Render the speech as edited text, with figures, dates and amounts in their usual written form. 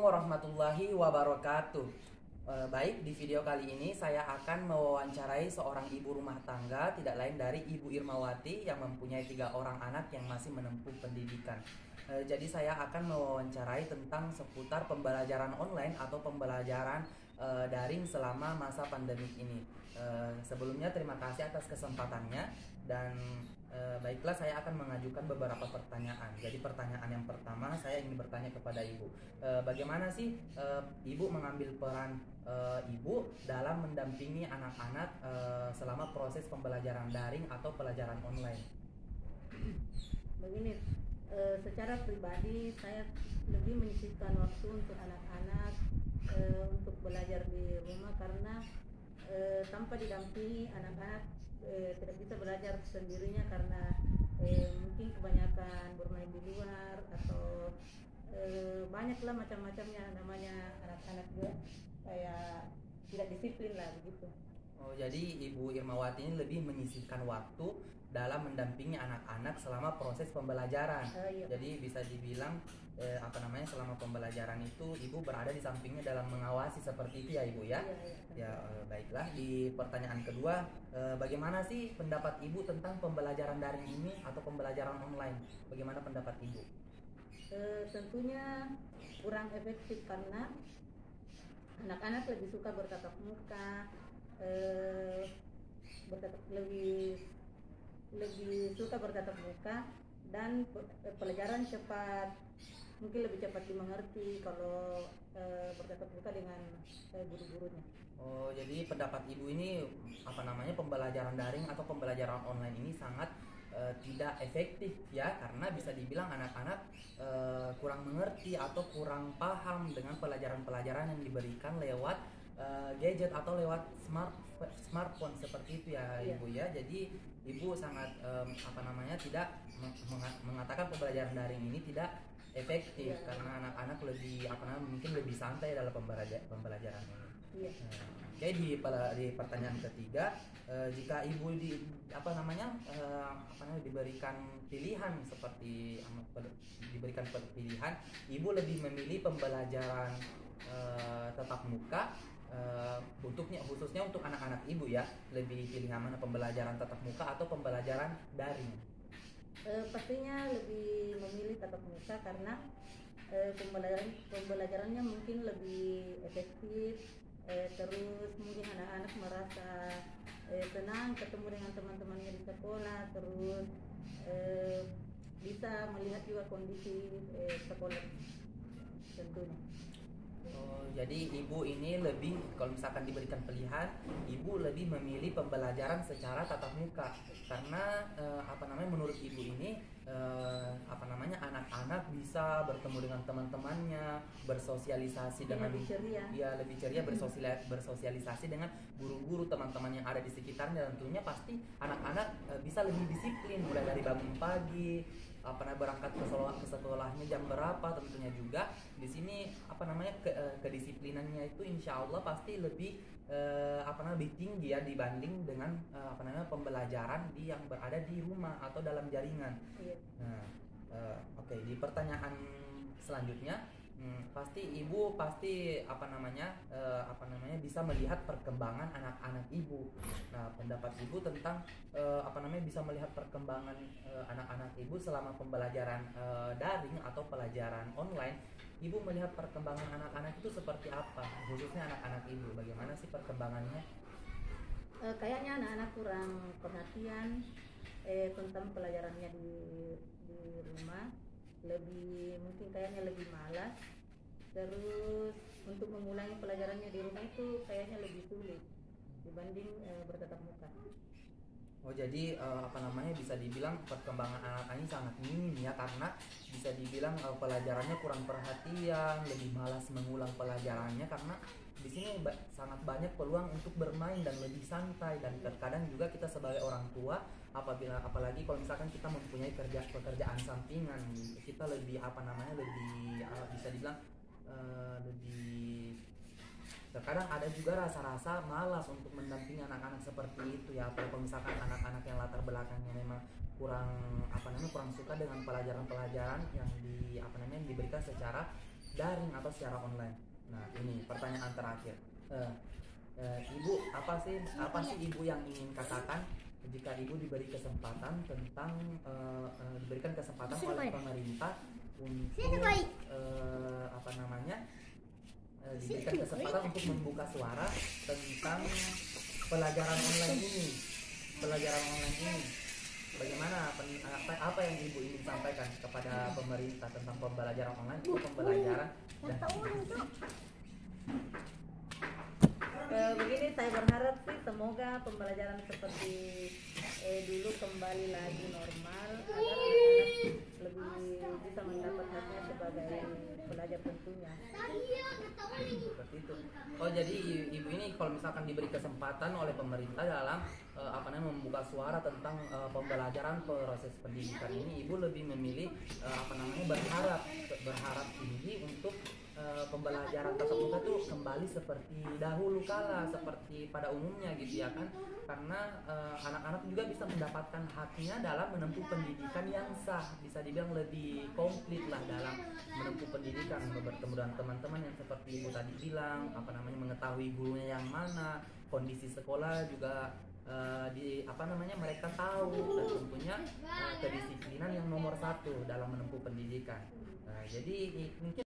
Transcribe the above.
warahmatullahi wabarakatuh. Baik, di video kali ini saya akan mewawancarai seorang ibu rumah tangga, tidak lain dari Ibu Irmawati yang mempunyai 3 orang anak yang masih menempuh pendidikan. Jadi saya akan mewawancarai tentang seputar pembelajaran online atau pembelajaran daring selama masa pandemik ini. Sebelumnya terima kasih atas kesempatannya dan baiklah, saya akan mengajukan beberapa pertanyaan. Jadi pertanyaan yang pertama, saya ingin bertanya kepada Ibu, bagaimana sih Ibu mengambil peran Ibu dalam mendampingi anak-anak selama proses pembelajaran daring atau pelajaran online? Begini, secara pribadi saya lebih menyisihkan waktu untuk anak-anak untuk belajar di rumah karena tanpa didampingi anak-anak tidak bisa belajar sendirinya karena mungkin kebanyakan bermain di luar atau banyaklah macam-macamnya namanya anak-anak juga kayak tidak disiplin lah begitu. Oh, jadi Ibu Irmawati ini lebih menyisihkan waktu dalam mendampingi anak-anak selama proses pembelajaran. Iya. Jadi bisa dibilang selama pembelajaran itu Ibu berada di sampingnya dalam mengawasi seperti itu ya Ibu ya. Iya, iya. Ya, baiklah, di pertanyaan kedua, bagaimana sih pendapat Ibu tentang pembelajaran daring ini atau pembelajaran online? Bagaimana pendapat Ibu? Tentunya kurang efektif karena anak-anak lebih suka bertatap muka, lebih suka bertatap muka dan pelajaran mungkin lebih cepat dimengerti kalau bertatap muka dengan guru-gurunya. Oh, jadi pendapat Ibu ini pembelajaran daring atau pembelajaran online ini sangat tidak efektif ya, karena bisa dibilang anak-anak kurang mengerti atau kurang paham dengan pelajaran-pelajaran yang diberikan lewat gadget atau lewat smartphone seperti itu ya Ibu ya. Jadi Ibu sangat tidak mengatakan pembelajaran daring ini tidak efektif karena anak-anak mungkin lebih santai dalam pembelajaran ini. Iya. Oke, di pertanyaan ketiga, jika Ibu diberikan pilihan Ibu lebih memilih pembelajaran tatap muka khususnya untuk anak-anak Ibu ya, lebih pilih mana, pembelajaran tatap muka atau pembelajaran daring? Pastinya lebih memilih tatap muka karena pembelajarannya mungkin lebih efektif, terus mungkin anak-anak merasa senang ketemu dengan teman-temannya di sekolah, terus bisa melihat juga kondisi sekolah tentunya. Oh, jadi Ibu ini lebih, kalau misalkan diberikan pilihan, Ibu lebih memilih pembelajaran secara tatap muka karena menurut Ibu ini anak-anak bisa bertemu dengan teman-temannya, bersosialisasi dengan lebih ceria bersosialisasi dengan guru-guru, teman-teman yang ada di sekitarnya, dan tentunya pasti anak-anak bisa lebih disiplin mulai dari bangun pagi, berangkat ke sekolahnya jam berapa, tentunya juga di sini kedisiplinannya itu insya Allah pasti lebih lebih tinggi ya dibanding dengan pembelajaran yang berada di rumah atau dalam jaringan. Nah, oke, di pertanyaan selanjutnya, pasti Ibu bisa melihat perkembangan anak-anak Ibu. Nah, pendapat Ibu tentang bisa melihat perkembangan anak-anak Ibu selama pembelajaran daring atau pelajaran online. Ibu melihat perkembangan anak-anak itu seperti apa, khususnya anak-anak Ibu? Bagaimana sih perkembangannya? Kayaknya anak-anak kurang perhatian tentang pelajarannya di rumah, mungkin kayaknya lebih malas. Terus untuk memulai pelajarannya di rumah itu kayaknya lebih sulit dibanding bertatap muka. Oh, jadi bisa dibilang perkembangan anak-anak ini sangat minim ya, karena bisa dibilang pelajarannya kurang perhatian, lebih malas mengulang pelajarannya karena di sini sangat banyak peluang untuk bermain dan lebih santai. Dan terkadang juga kita sebagai orang tua, apalagi kalau misalkan kita mempunyai pekerjaan sampingan, kita lebih bisa dibilang lebih, terkadang ada juga rasa-rasa malas untuk mendampingi anak-anak seperti itu ya. Apalagi kalau misalkan anak-anak yang latar belakangnya memang kurang suka dengan pelajaran-pelajaran yang diberikan secara daring atau secara online? Nah, ini pertanyaan terakhir. Ibu, apa sih ibu yang ingin katakan jika ibu diberi kesempatan tentang diberikan kesempatan oleh pemerintah untuk apa namanya diberikan kesempatan untuk membuka suara tentang pelajaran online ini, bagaimana apa yang ibu ingin sampaikan kepada pemerintah tentang pembelajaran online itu pembelajaran dan begini, saya berharap sih semoga pembelajaran seperti dulu kembali lagi normal agar anak-anak lebih bisa mendapat haknya sebagai pelajar tentunya. seperti itu. Oh, jadi ibu ini kalau misalkan diberi kesempatan oleh pemerintah dalam apa namanya membuka suara tentang pembelajaran proses pendidikan ini, ibu lebih memilih apa namanya berharap tinggi untuk pembelajaran tatap muka itu kembali seperti dahulu kala, seperti pada umumnya gitu ya kan, karena anak-anak juga bisa mendapatkan haknya dalam menempuh pendidikan yang sah, bisa dibilang lebih komplit lah dalam menempuh pendidikan, bertemu dengan teman-teman yang seperti ibu tadi bilang, apa namanya mengetahui gurunya yang mana, kondisi sekolah juga di apa namanya mereka tahu, dan tentunya kedisiplinan yang nomor satu dalam menempuh pendidikan. Jadi mungkin